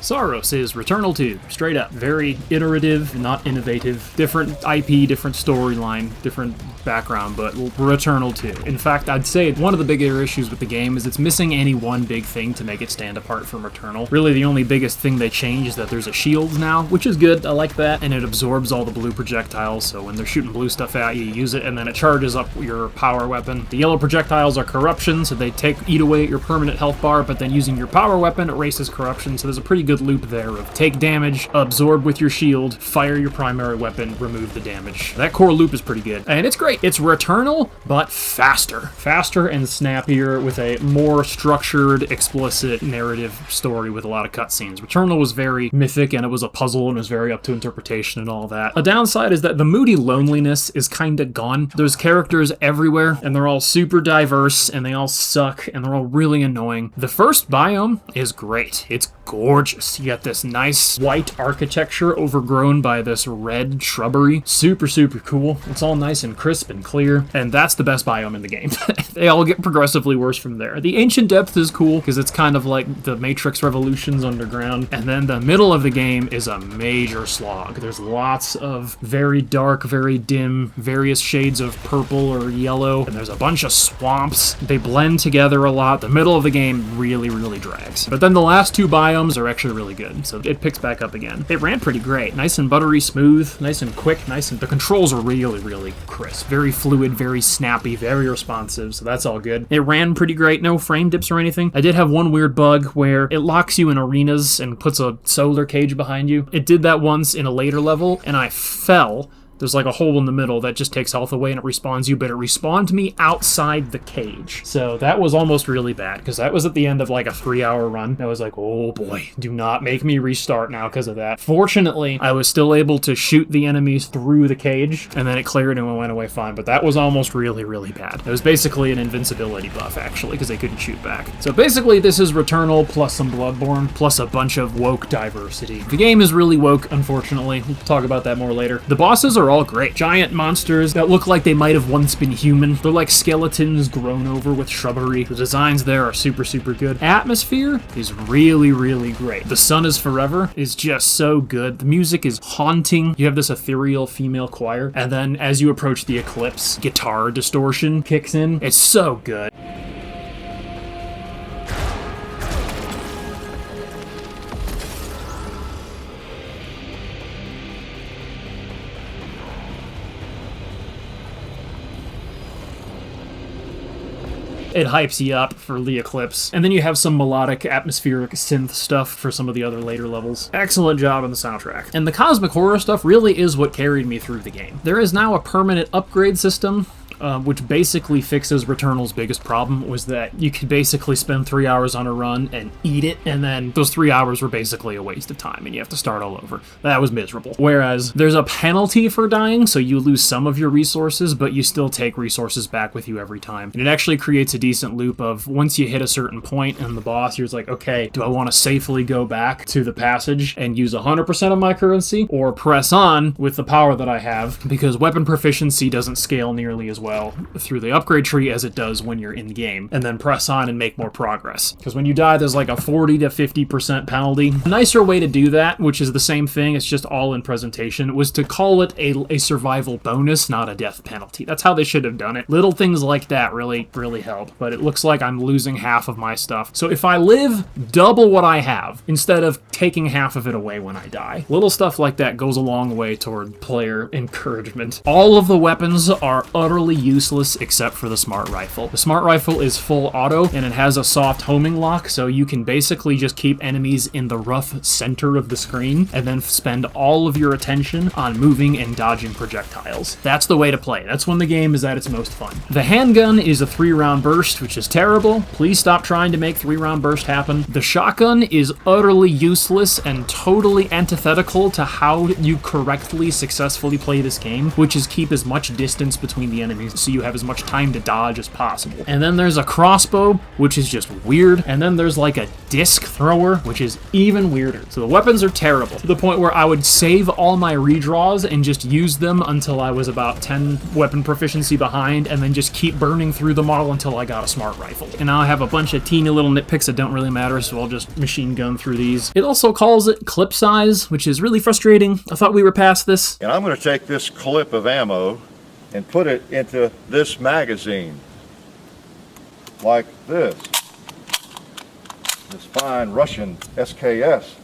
Saros is Returnal 2, straight up. Very iterative, not innovative. Different IP, different storyline, different background, but Returnal 2. In fact, I'd say one of the bigger issues with the game is it's missing any one big thing to make it stand apart from Returnal. Really, the only biggest thing they changed is that there's a shield now, which is good, I like that, and it absorbs all the blue projectiles, so when they're shooting blue stuff at you, you use it, and then it charges up your power weapon. The yellow projectiles are corruption, so they eat away at your permanent health bar, but then using your power weapon, it erases corruption, so there's a pretty good loop there of take damage, absorb with your shield, fire your primary weapon, remove the damage. That core loop is pretty good, and it's great. It's Returnal, but faster. Faster and snappier with a more structured, explicit narrative story with a lot of cutscenes. Returnal was very mythic, and it was a puzzle, and it was very up to interpretation and all that. A downside is that the moody loneliness is kinda gone. There's characters everywhere, and they're all super diverse, and they all suck, and they're all really annoying. The first biome is great. It's gorgeous. You got this nice white architecture overgrown by this red shrubbery. Super, super cool. It's all nice and crisp and clear, and that's the best biome in the game. They all get progressively worse from there. The Ancient Depth is cool, because it's kind of like the Matrix Revolutions underground, and then the middle of the game is a major slog. There's lots of very dark, very dim, various shades of purple or yellow, and there's a bunch of swamps. They blend together a lot. The middle of the game really, really drags. But then the last two biomes are actually really good, so it picks back up again. It ran pretty great. Nice and buttery smooth, nice and quick, the controls are really, really crisp. Very fluid, very snappy, very responsive, so that's all good. It ran pretty great, no frame dips or anything. I did have one weird bug where it locks you in arenas and puts a solar cage behind you. It did that once in a later level, and I fell. There's like a hole in the middle that just takes health away and it respawns you, but it respawned me outside the cage. So that was almost really bad, because that was at the end of like a 3-hour run. I was like, oh boy, do not make me restart now because of that. Fortunately, I was still able to shoot the enemies through the cage, and then it cleared and it went away fine, but that was almost really, really bad. It was basically an invincibility buff, actually, because they couldn't shoot back. So basically, this is Returnal plus some Bloodborne, plus a bunch of woke diversity. The game is really woke, unfortunately. We'll talk about that more later. The bosses are all great. Giant monsters that look like they might have once been human. They're like skeletons grown over with shrubbery. The designs there are super, super good. Atmosphere is really, really great. The Sun is Forever is just so good. The music is haunting. You have this ethereal female choir, and then as you approach the eclipse, guitar distortion kicks in. It's so good. It hypes you up for the Eclipse. And then you have some melodic, atmospheric synth stuff for some of the other later levels. Excellent job on the soundtrack. And the cosmic horror stuff really is what carried me through the game. There is now a permanent upgrade system, which basically fixes Returnal's biggest problem, was that you could basically spend 3 hours on a run and eat it, and then those 3 hours were basically a waste of time, and you have to start all over. That was miserable. Whereas there's a penalty for dying, so you lose some of your resources, but you still take resources back with you every time. And it actually creates a decent loop of once you hit a certain point in the boss, you're like, okay, do I want to safely go back to the passage and use 100% of my currency, or press on with the power that I have, because weapon proficiency doesn't scale nearly as well through the upgrade tree as it does when you're in the game, and then press on and make more progress. Because when you die, there's like a 40 to 50% penalty. A nicer way to do that, which is the same thing, it's just all in presentation, was to call it a survival bonus, not a death penalty. That's how they should have done it. Little things like that really, really help, but it looks like I'm losing half of my stuff. So if I live, double what I have, instead of taking half of it away when I die. Little stuff like that goes a long way toward player encouragement. All of the weapons are utterly useless except for the smart rifle. The smart rifle is full auto, and it has a soft homing lock, so you can basically just keep enemies in the rough center of the screen, and then spend all of your attention on moving and dodging projectiles. That's the way to play. That's when the game is at its most fun. The handgun is a 3-round burst, which is terrible. Please stop trying to make 3-round burst happen. The shotgun is utterly useless and totally antithetical to how you correctly, successfully play this game, which is keep as much distance between the enemies enemies so you have as much time to dodge as possible. And then there's a crossbow, which is just weird. And then there's like a disc thrower, which is even weirder. So the weapons are terrible, to the point where I would save all my redraws and just use them until I was about 10 weapon proficiency behind, and then just keep burning through them all until I got a smart rifle. And now I have a bunch of teeny little nitpicks that don't really matter, so I'll just machine gun through these. It also calls it clip size, which is really frustrating. I thought we were past this. And I'm going to take this clip of ammo and put it into this magazine, like this fine Russian SKS.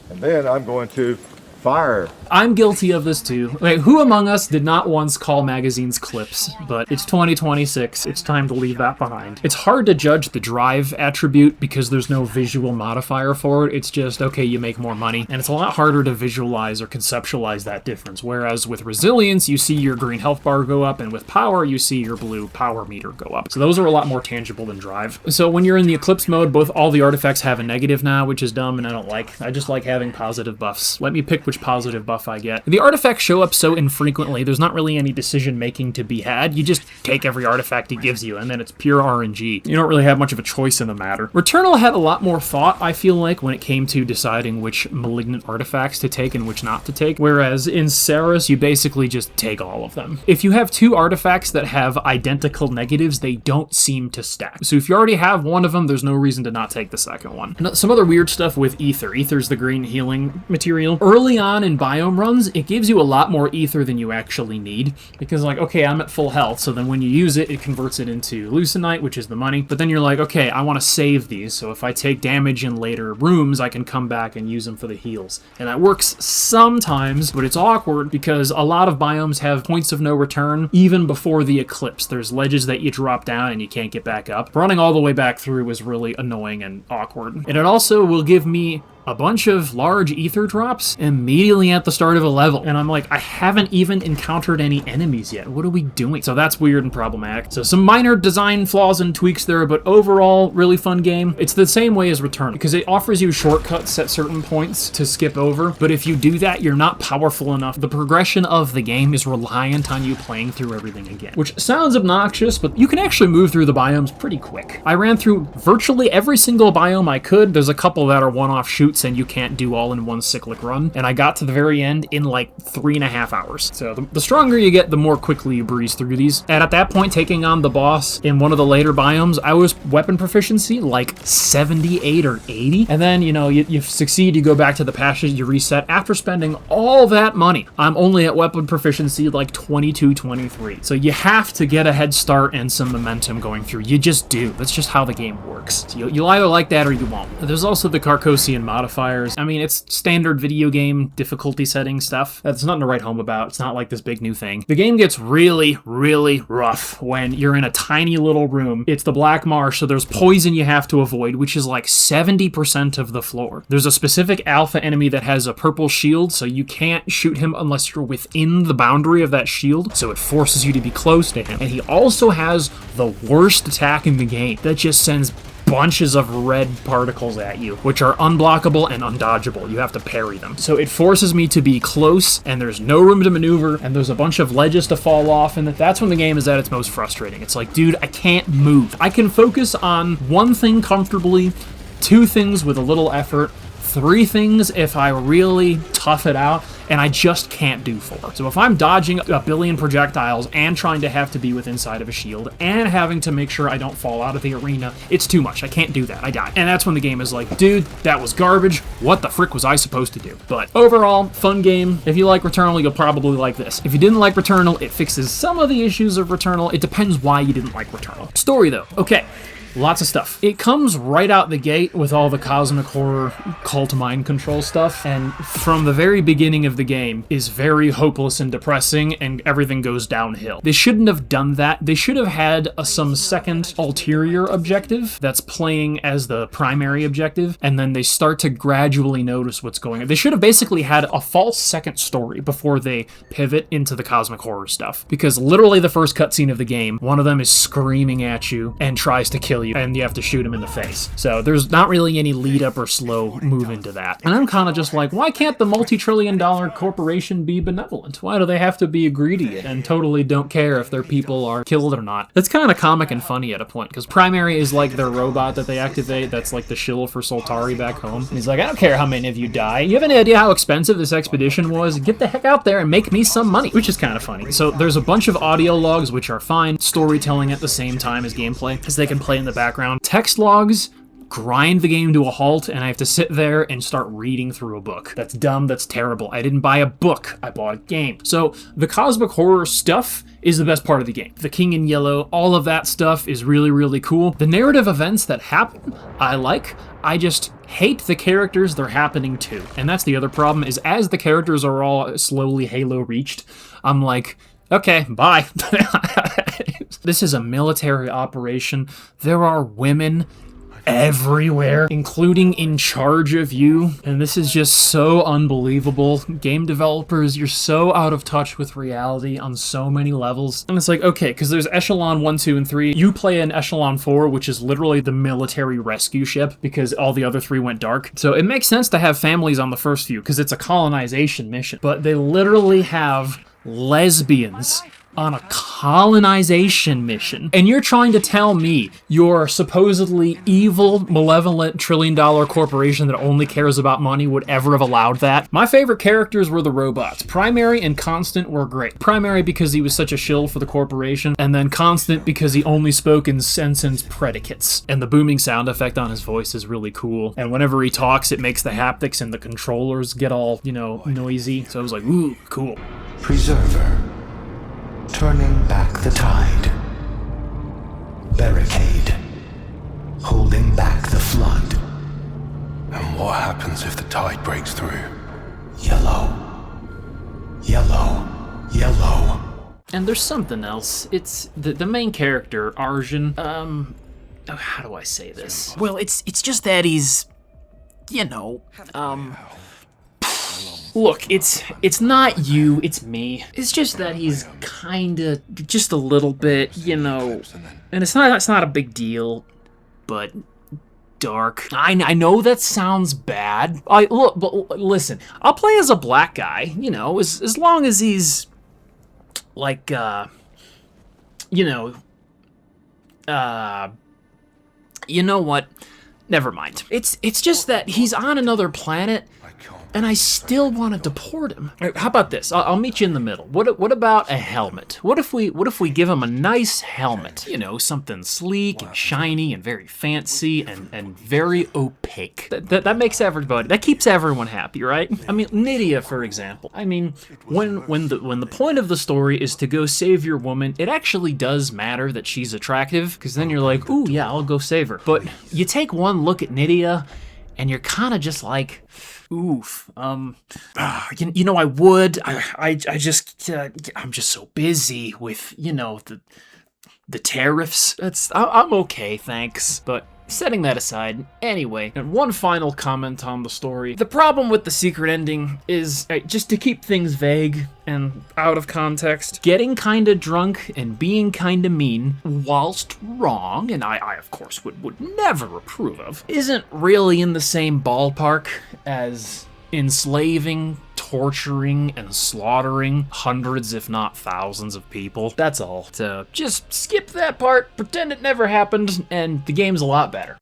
And then I'm going to fire. I'm guilty of this too. Wait, who among us did not once call magazines clips? But it's 2026. It's time to leave that behind. It's hard to judge the drive attribute because there's no visual modifier for it. It's just, okay, you make more money. And it's a lot harder to visualize or conceptualize that difference. Whereas with resilience, you see your green health bar go up, and with power, you see your blue power meter go up. So those are a lot more tangible than drive. So when you're in the Eclipse mode, all the artifacts have a negative now, which is dumb and I don't like. I just like having positive buffs. Let me pick which positive buff I get. The artifacts show up so infrequently, there's not really any decision making to be had. You just take every artifact he gives you, and then it's pure RNG. You don't really have much of a choice in the matter. Returnal had a lot more thought, I feel like, when it came to deciding which malignant artifacts to take and which not to take, whereas in Saros, you basically just take all of them. If you have two artifacts that have identical negatives, they don't seem to stack. So if you already have one of them, there's no reason to not take the second one. And some other weird stuff with Ether. Ether's the green healing material. Early on in biome runs, it gives you a lot more ether than you actually need, because like, okay, I'm at full health, so then when you use it, it converts it into leucinite, which is the money, but then you're like, okay, I want to save these, so if I take damage in later rooms, I can come back and use them for the heals. And that works sometimes, but it's awkward because a lot of biomes have points of no return even before the eclipse. There's ledges that you drop down and you can't get back up. Running all the way back through is really annoying and awkward. And it also will give me a bunch of large ether drops immediately at the start of a level. And I'm like, I haven't even encountered any enemies yet. What are we doing? So that's weird and problematic. So some minor design flaws and tweaks there, but overall, really fun game. It's the same way as Return, because it offers you shortcuts at certain points to skip over. But if you do that, you're not powerful enough. The progression of the game is reliant on you playing through everything again, which sounds obnoxious, but you can actually move through the biomes pretty quick. I ran through virtually every single biome I could. There's a couple that are one-off shoots and you can't do all in one cyclic run, and I got to the very end in like 3.5 hours. So the stronger you get, the more quickly you breeze through these. And at that point, taking on the boss in one of the later biomes, I was weapon proficiency like 78 or 80, and then you succeed, you go back to the passage, you reset. After spending all that money, I'm only at weapon proficiency like 22, 23. So you have to get a head start and some momentum going through. You just do. That's just how the game works. So you'll either like that or you won't. There's also the Carcossian modifiers. I mean, it's standard video game difficulty setting stuff. That's nothing to write home about. It's not like this big new thing. The game gets really, really rough when you're in a tiny little room. It's the Black Marsh, so there's poison you have to avoid, which is like 70% of the floor. There's a specific alpha enemy that has a purple shield, so you can't shoot him unless you're within the boundary of that shield, so it forces you to be close to him. And he also has the worst attack in the game that just sends bunches of red particles at you, which are unblockable and undodgeable. You have to parry them. So it forces me to be close, and there's no room to maneuver, and there's a bunch of ledges to fall off, and that's when the game is at its most frustrating. It's like, dude, I can't move. I can focus on one thing comfortably, two things with a little effort, three things if I really tough it out, and I just can't do four. So if I'm dodging a billion projectiles and trying to have to be within sight of a shield and having to make sure I don't fall out of the arena, it's too much. I can't do that. I die. And that's when the game is like, dude, that was garbage. What the frick was I supposed to do? But overall, fun game. If you like Returnal, you'll probably like this. If you didn't like Returnal, it fixes some of the issues of Returnal. It depends why you didn't like Returnal. Story, though. Okay. Lots of stuff. It comes right out the gate with all the cosmic horror cult mind control stuff, and from the very beginning of the game is very hopeless and depressing, and everything goes downhill. They shouldn't have done that. They should have had some second ulterior objective that's playing as the primary objective, and then they start to gradually notice what's going on. They should have basically had a false second story before they pivot into the cosmic horror stuff, because literally the first cutscene of the game, one of them is screaming at you and tries to kill kill you, and you have to shoot him in the face. So there's not really any lead up or slow move into that. And I'm kind of just like, why can't the multi-trillion-dollar corporation be benevolent? Why do they have to be greedy and totally don't care if their people are killed or not? That's kind of comic and funny at a point, because Primary is like their robot that they activate that's like the shill for Soltari back home. And he's like, I don't care how many of you die. You have any idea how expensive this expedition was? Get the heck out there and make me some money, which is kind of funny. So there's a bunch of audio logs, which are fine, storytelling at the same time as gameplay, because they can play in the background. Text logs grind the game to a halt, and I have to sit there and start reading through a book. That's dumb, that's terrible. I didn't buy a book, I bought a game. So the cosmic horror stuff is the best part of the game. The King in Yellow, all of that stuff is really, really cool. The narrative events that happen, I like. I just hate the characters they're happening to. And that's the other problem, is as the characters are all slowly Halo reached, I'm like, okay, bye. This is a military operation. There are women everywhere, including in charge of you, and this is just so unbelievable. Game developers, you're so out of touch with reality on so many levels. And it's like, okay, because there's Echelon 1, 2, and 3. You play in Echelon 4, which is literally the military rescue ship, because all the other 3 went dark. So it makes sense to have families on the first few, because it's a colonization mission. But they literally have lesbians on a colonization mission. And you're trying to tell me your supposedly evil, malevolent, trillion-dollar corporation that only cares about money would ever have allowed that? My favorite characters were the robots. Primary and Constant were great. Primary because he was such a shill for the corporation, and then Constant because he only spoke in sentence predicates. And the booming sound effect on his voice is really cool. And whenever he talks, it makes the haptics and the controllers get all, you know, noisy. So I was like, ooh, cool. Preserver. Turning back the tide. Barricade. Holding back the flood. And what happens if the tide breaks through? Yellow. Yellow. Yellow. And there's something else. It's the main character, Arjun. How do I say this? Well, it's just that he's, you know, look, it's not you, it's me. It's just that he's kinda, just a little bit, you know, and it's not a big deal, but dark. I know that sounds bad. But listen, I'll play as a black guy, you know, as long as he's like, you know what? Never mind. It's just that he's on another planet, and I still want to deport him. How about this? I'll meet you in the middle. What about a helmet? What if we give him a nice helmet? You know, something sleek and shiny and very fancy and very opaque. That makes everybody. That keeps everyone happy, right? I mean, Nydia, for example. I mean, when the point of the story is to go save your woman, it actually does matter that she's attractive, because then you're like, ooh, yeah, I'll go save her. But you take one look at Nydia, and you're kind of just like, oof. You know, I would. I just, I'm just so busy with, you know, the tariffs. I'm okay, thanks. But setting that aside, anyway, and one final comment on the story. The problem with the secret ending is, just to keep things vague and out of context, getting kinda drunk and being kinda mean, whilst wrong, and I of course would never approve of, isn't really in the same ballpark as enslaving, torturing, and slaughtering hundreds, if not thousands of people. That's all. So just skip that part, pretend it never happened, and the game's a lot better.